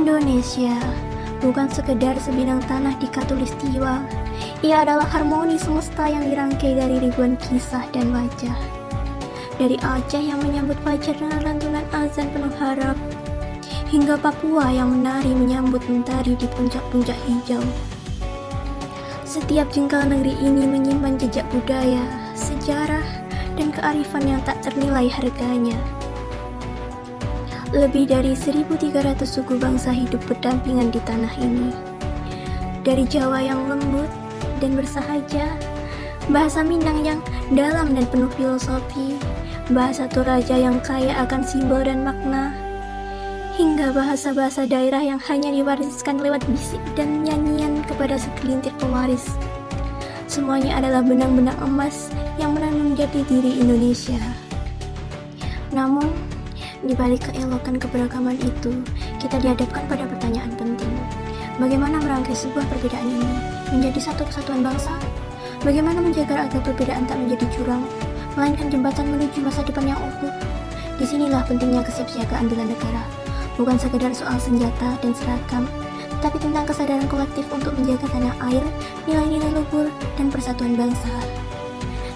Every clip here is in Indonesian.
Indonesia bukan sekedar sebidang tanah di Katulistiwa. Ia adalah harmoni semesta yang dirangkai dari ribuan kisah dan wajah. Dari Aceh yang menyambut fajar dengan lantunan azan penuh harap, hingga Papua yang menari menyambut mentari di puncak-puncak hijau. Setiap jengkal negeri ini menyimpan jejak budaya, sejarah, dan kearifan yang tak ternilai harganya. Lebih dari 1.300 suku bangsa hidup berdampingan di tanah ini. Dari Jawa yang lembut dan bersahaja, bahasa Minang yang dalam dan penuh filosofi, bahasa Toraja yang kaya akan simbol dan makna, hingga bahasa-bahasa daerah yang hanya diwariskan lewat bisik dan nyanyian kepada segelintir pewaris. Semuanya adalah benang-benang emas yang menanam jati diri Indonesia. Namun, di balik keelokan keberagaman itu, kita dihadapkan pada pertanyaan penting. Bagaimana merangkai sebuah perbedaan ini menjadi satu kesatuan bangsa? Bagaimana menjaga agar perbedaan tak menjadi jurang, melainkan jembatan menuju masa depan yang utuh? Disinilah pentingnya kesiapsiagaan bela negara. Bukan sekedar soal senjata dan seragam, tapi tentang kesadaran kolektif untuk menjaga tanah air, nilai-nilai luhur, dan persatuan bangsa.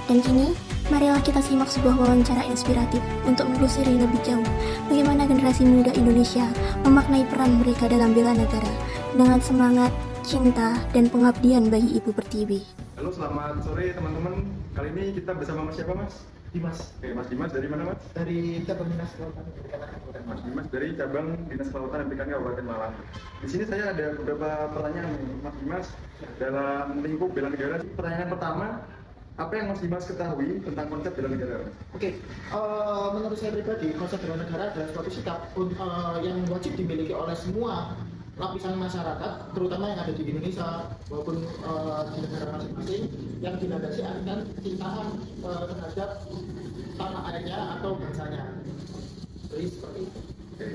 Dan kini, marilah kita simak sebuah wawancara inspiratif untuk menelusuri lebih jauh bagaimana generasi muda Indonesia memaknai peran mereka dalam bela negara dengan semangat, cinta, dan pengabdian bagi Ibu Pertiwi. Halo, selamat sore teman-teman. Kali ini kita bersama Mas siapa, Mas? Dimas. Oke, Mas Dimas dari mana, Mas? Dari cabang dinas kelautan dan perikanan Kabupaten Mas Malang. Dimas dari cabang Dinas Kelautan dan Perikanan Kabupaten Malang. Di sini saya ada beberapa pertanyaan nih, Mas Dimas. Dalam lingkup bela negara, pertanyaan pertama, apa yang Mas Dimas ketahui tentang konsep bela negara? Oke, menurut saya pribadi konsep bela negara adalah suatu sikap yang wajib dimiliki oleh semua lapisan masyarakat, terutama yang ada di Indonesia maupun di negara masing-masing, yang dilandasi akan kecintaan terhadap tanah airnya atau bangsanya. Jadi seperti itu. Oke.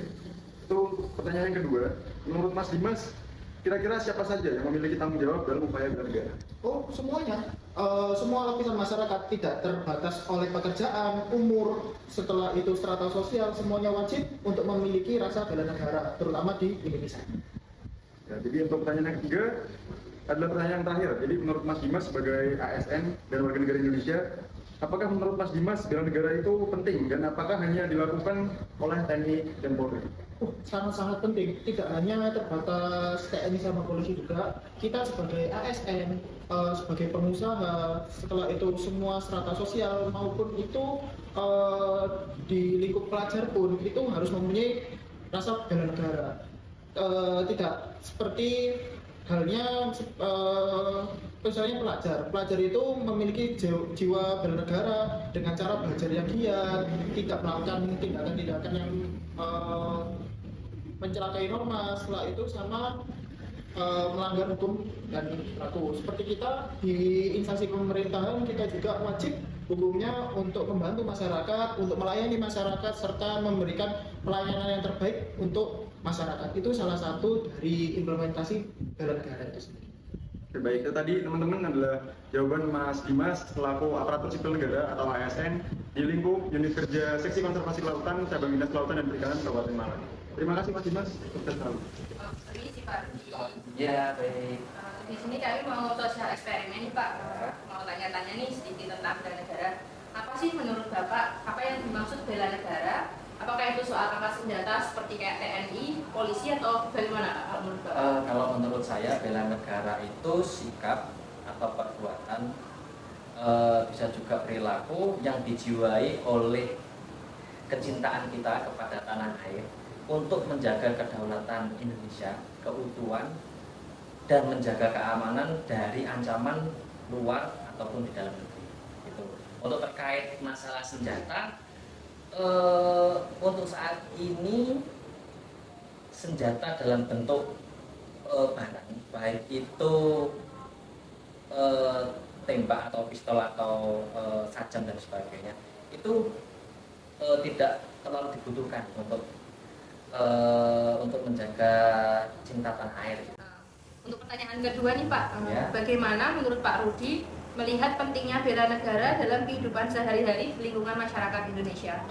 Itu pertanyaan yang kedua. Menurut Mas Dimas, kira-kira siapa saja yang memiliki tanggung jawab dalam upaya bela negara? Oh, semuanya. Semua lapisan masyarakat, tidak terbatas oleh pekerjaan, umur, setelah itu strata sosial, semuanya wajib untuk memiliki rasa bela negara, terutama di Indonesia. Ya, jadi untuk pertanyaan yang ketiga adalah pertanyaan yang terakhir. Jadi menurut Mas Dimas sebagai ASN dan warga negara Indonesia, apakah menurut Mas Dimas bela negara itu penting dan apakah hanya dilakukan oleh TNI dan Polri? Sangat-sangat penting, tidak hanya terbatas TNI sama polisi juga. Kita sebagai ASN, sebagai pengusaha, setelah itu semua strata sosial maupun itu di lingkup pelajar pun itu harus mempunyai rasa bela negara. Tidak seperti halnya misalnya pelajar itu memiliki jiwa bela negara dengan cara belajar yang giat, tidak melakukan tindakan-tindakan yang mencelakai norma, setelah itu sama melanggar hukum dan berlaku. Seperti kita di instansi pemerintahan, kita juga wajib hukumnya untuk membantu masyarakat, untuk melayani masyarakat, serta memberikan pelayanan yang terbaik untuk masyarakat. Itu salah satu dari implementasi bela negara itu sendiri. Oke, baik, itu tadi teman-teman adalah jawaban Mas Dimas selaku aparatur sipil negara atau ASN di lingkup Unit Kerja Seksi Konservasi Kelautan Cabang Dinas Kelautan dan Perikanan Kabupaten Malang. Terima kasih Mas Dimas. Sukses selalu. Permisi Pak. Ya, baik. Di sini kami mau sosial eksperimen nih Pak. Mau tanya-tanya nih sedikit tentang bela negara. Apa sih menurut Bapak, apa yang dimaksud bela negara? Apakah itu soal angkat senjata seperti kayak TNI, polisi atau bagaimana Pak menurut Bapak? Kalau menurut saya bela negara itu sikap atau perbuatan, bisa juga perilaku yang dijiwai oleh kecintaan kita kepada tanah air untuk menjaga kedaulatan Indonesia, keutuhan, dan menjaga keamanan dari ancaman luar ataupun di dalam negeri. Gitu. Untuk terkait masalah senjata, untuk saat ini senjata dalam bentuk barang, baik itu tembak atau pistol atau sajam dan sebagainya, itu tidak terlalu dibutuhkan untuk menjaga cinta tanah air. Untuk pertanyaan kedua nih Pak, Ya. bagaimana menurut Pak Rudi melihat pentingnya bela negara dalam kehidupan sehari-hari di lingkungan masyarakat Indonesia?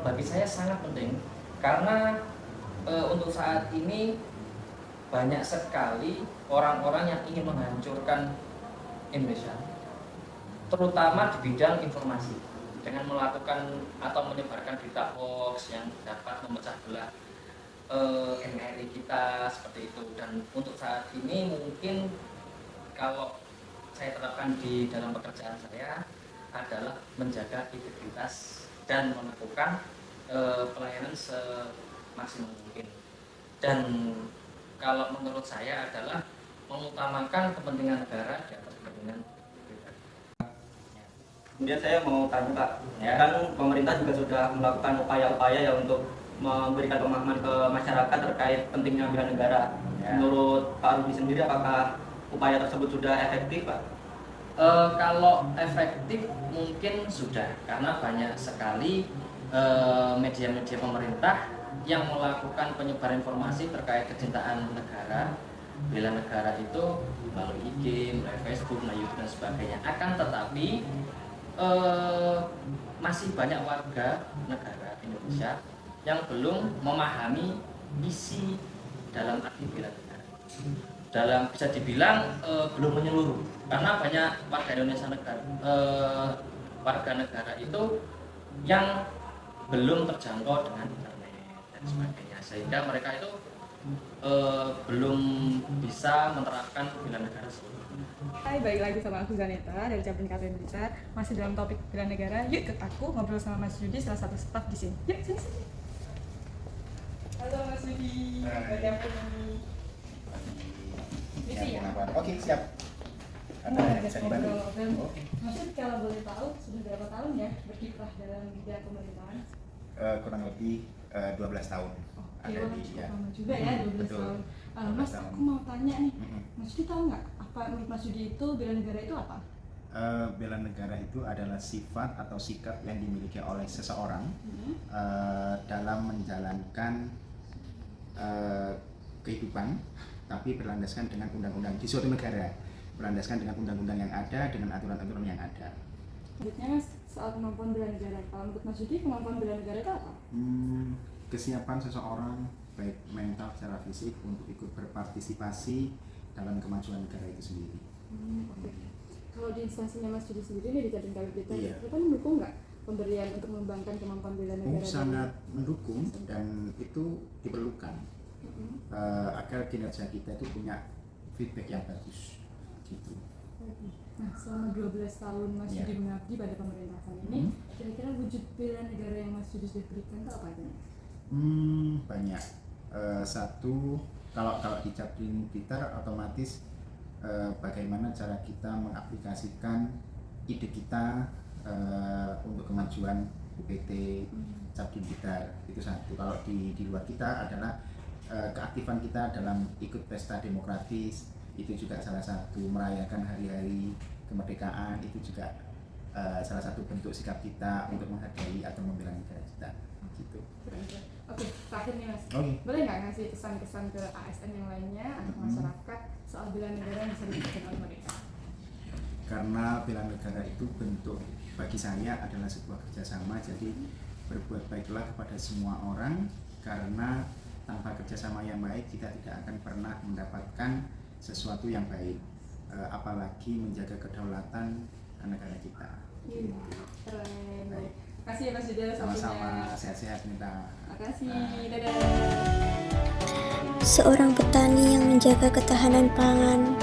Bagi saya sangat penting karena untuk saat ini banyak sekali orang-orang yang ingin menghancurkan Indonesia, terutama di bidang informasi, dengan melakukan atau menyebarkan berita hoax yang dapat memecah belah NKRI kita seperti itu. Dan untuk saat ini mungkin kalau saya terapkan di dalam pekerjaan saya adalah menjaga integritas dan melakukan pelayanan semaksimal mungkin. Dan kalau menurut saya adalah mengutamakan kepentingan negara di atas kepentingan pribadi. Kemudian saya mau tanya Pak, kan pemerintah juga sudah melakukan upaya-upaya ya untuk memberikan pemahaman ke masyarakat terkait pentingnya bela negara. Menurut Pak Rudi sendiri, apakah upaya tersebut sudah efektif, Pak? Kalau efektif mungkin sudah, karena banyak sekali media-media pemerintah yang melakukan penyebaran informasi terkait kecintaan negara, bela negara itu melalui IG, melalui Facebook, melalui YouTube dan sebagainya. Akan tetapi masih banyak warga negara Indonesia yang belum memahami isi dalam arti bela negara. Dalam bisa dibilang belum menyeluruh, karena banyak warga Indonesia warga negara itu yang belum terjangkau dengan internet dan sebagainya, sehingga mereka itu belum bisa menerapkan bela negara seluruhnya. Hai, balik lagi sama aku Zaneta dari cabang KPM Blitar. Masih dalam topik bela negara. Yuk ikut aku ngobrol sama Mas Yudi, salah satu staf di sini. Yuk sini. Halo Mas Yudi. Ada apa nih? Misi ya? Oke, siap. Ada yang bisa dibantu? Oke. Maksud kalau boleh tahu sudah berapa tahun ya berkiprah dalam bidang pemerintahan? Kurang lebih 12 tahun. Ada di ya. Lama juga ya, 12 Betul. tahun. 12 Mas, tahun. aku mau tanya nih. Mm-mm. Mas Yudi tahu nggak apa menurut Mas Yudi itu bela negara itu apa? Bela negara itu adalah sifat atau sikap yang dimiliki oleh seseorang dalam menjalankan kehidupan, tapi berlandaskan dengan undang-undang di suatu negara, berlandaskan dengan undang-undang yang ada, dengan aturan-aturan yang ada. Selanjutnya soal kemampuan bela negara. Kalau menurut Mas Yudi kemampuan bela negara itu apa? Kesiapan seseorang baik mental secara fisik untuk ikut berpartisipasi dalam kemajuan negara itu sendiri. Oke. Kalau di instansinya Mas Yudi sendiri nih di Cabang KPM Blitar, Iya. kita mendukung nggak pemberian untuk mengembangkan kemampuan bela negara? Sangat mendukung dan itu diperlukan agar kinerja kita itu punya feedback yang bagus gitu. Nah, selama 12 tahun Mas Iya. Yudi mengabdi pada pemerintahan ini, kira-kira wujud bela negara yang Mas Yudi sudah berikan itu apa aja? Banyak. Satu, kalau di Cabang Blitar otomatis bagaimana cara kita mengaplikasikan ide kita untuk kemajuan UPT Cabang Blitar, itu satu. Kalau di luar kita adalah keaktifan kita dalam ikut pesta demokratis, itu juga salah satu. Merayakan hari-hari kemerdekaan, itu juga salah satu bentuk sikap kita untuk menghargai atau membela negara kita gitu. Oke, terakhir nih Mas, Oke. boleh nggak ngasih kesan-kesan ke ASN yang lainnya atau masyarakat soal bela negara yang bisa diberikan oleh mereka? Karena bela negara itu bentuk, bagi saya adalah sebuah kerjasama, jadi berbuat baiklah kepada semua orang, karena tanpa kerjasama yang baik kita tidak akan pernah mendapatkan sesuatu yang baik, apalagi menjaga kedaulatan negara kita. Keren, baik. Makasih ya Mas Yudi atas Sama-sama, waktunya. sehat-sehat minta. Makasih, dadah. Seorang petani yang menjaga ketahanan pangan,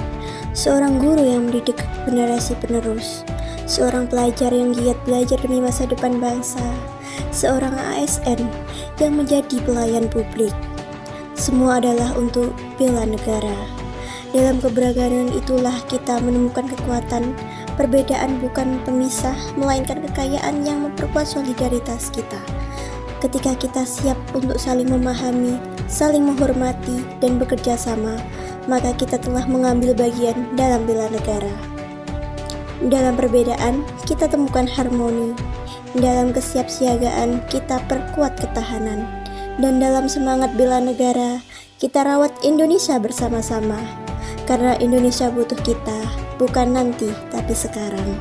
seorang guru yang mendidik generasi penerus, seorang pelajar yang giat belajar demi masa depan bangsa, seorang ASN yang menjadi pelayan publik. Semua adalah untuk bela negara. Dalam keberagaman itulah kita menemukan kekuatan. Perbedaan bukan pemisah, melainkan kekayaan yang memperkuat solidaritas kita. Ketika kita siap untuk saling memahami, saling menghormati, dan bekerja sama, maka kita telah mengambil bagian dalam bela negara. Dalam perbedaan, kita temukan harmoni. Dalam kesiapsiagaan, kita perkuat ketahanan. Dan dalam semangat bela negara, kita rawat Indonesia bersama-sama. Karena Indonesia butuh kita, bukan nanti, tapi sekarang.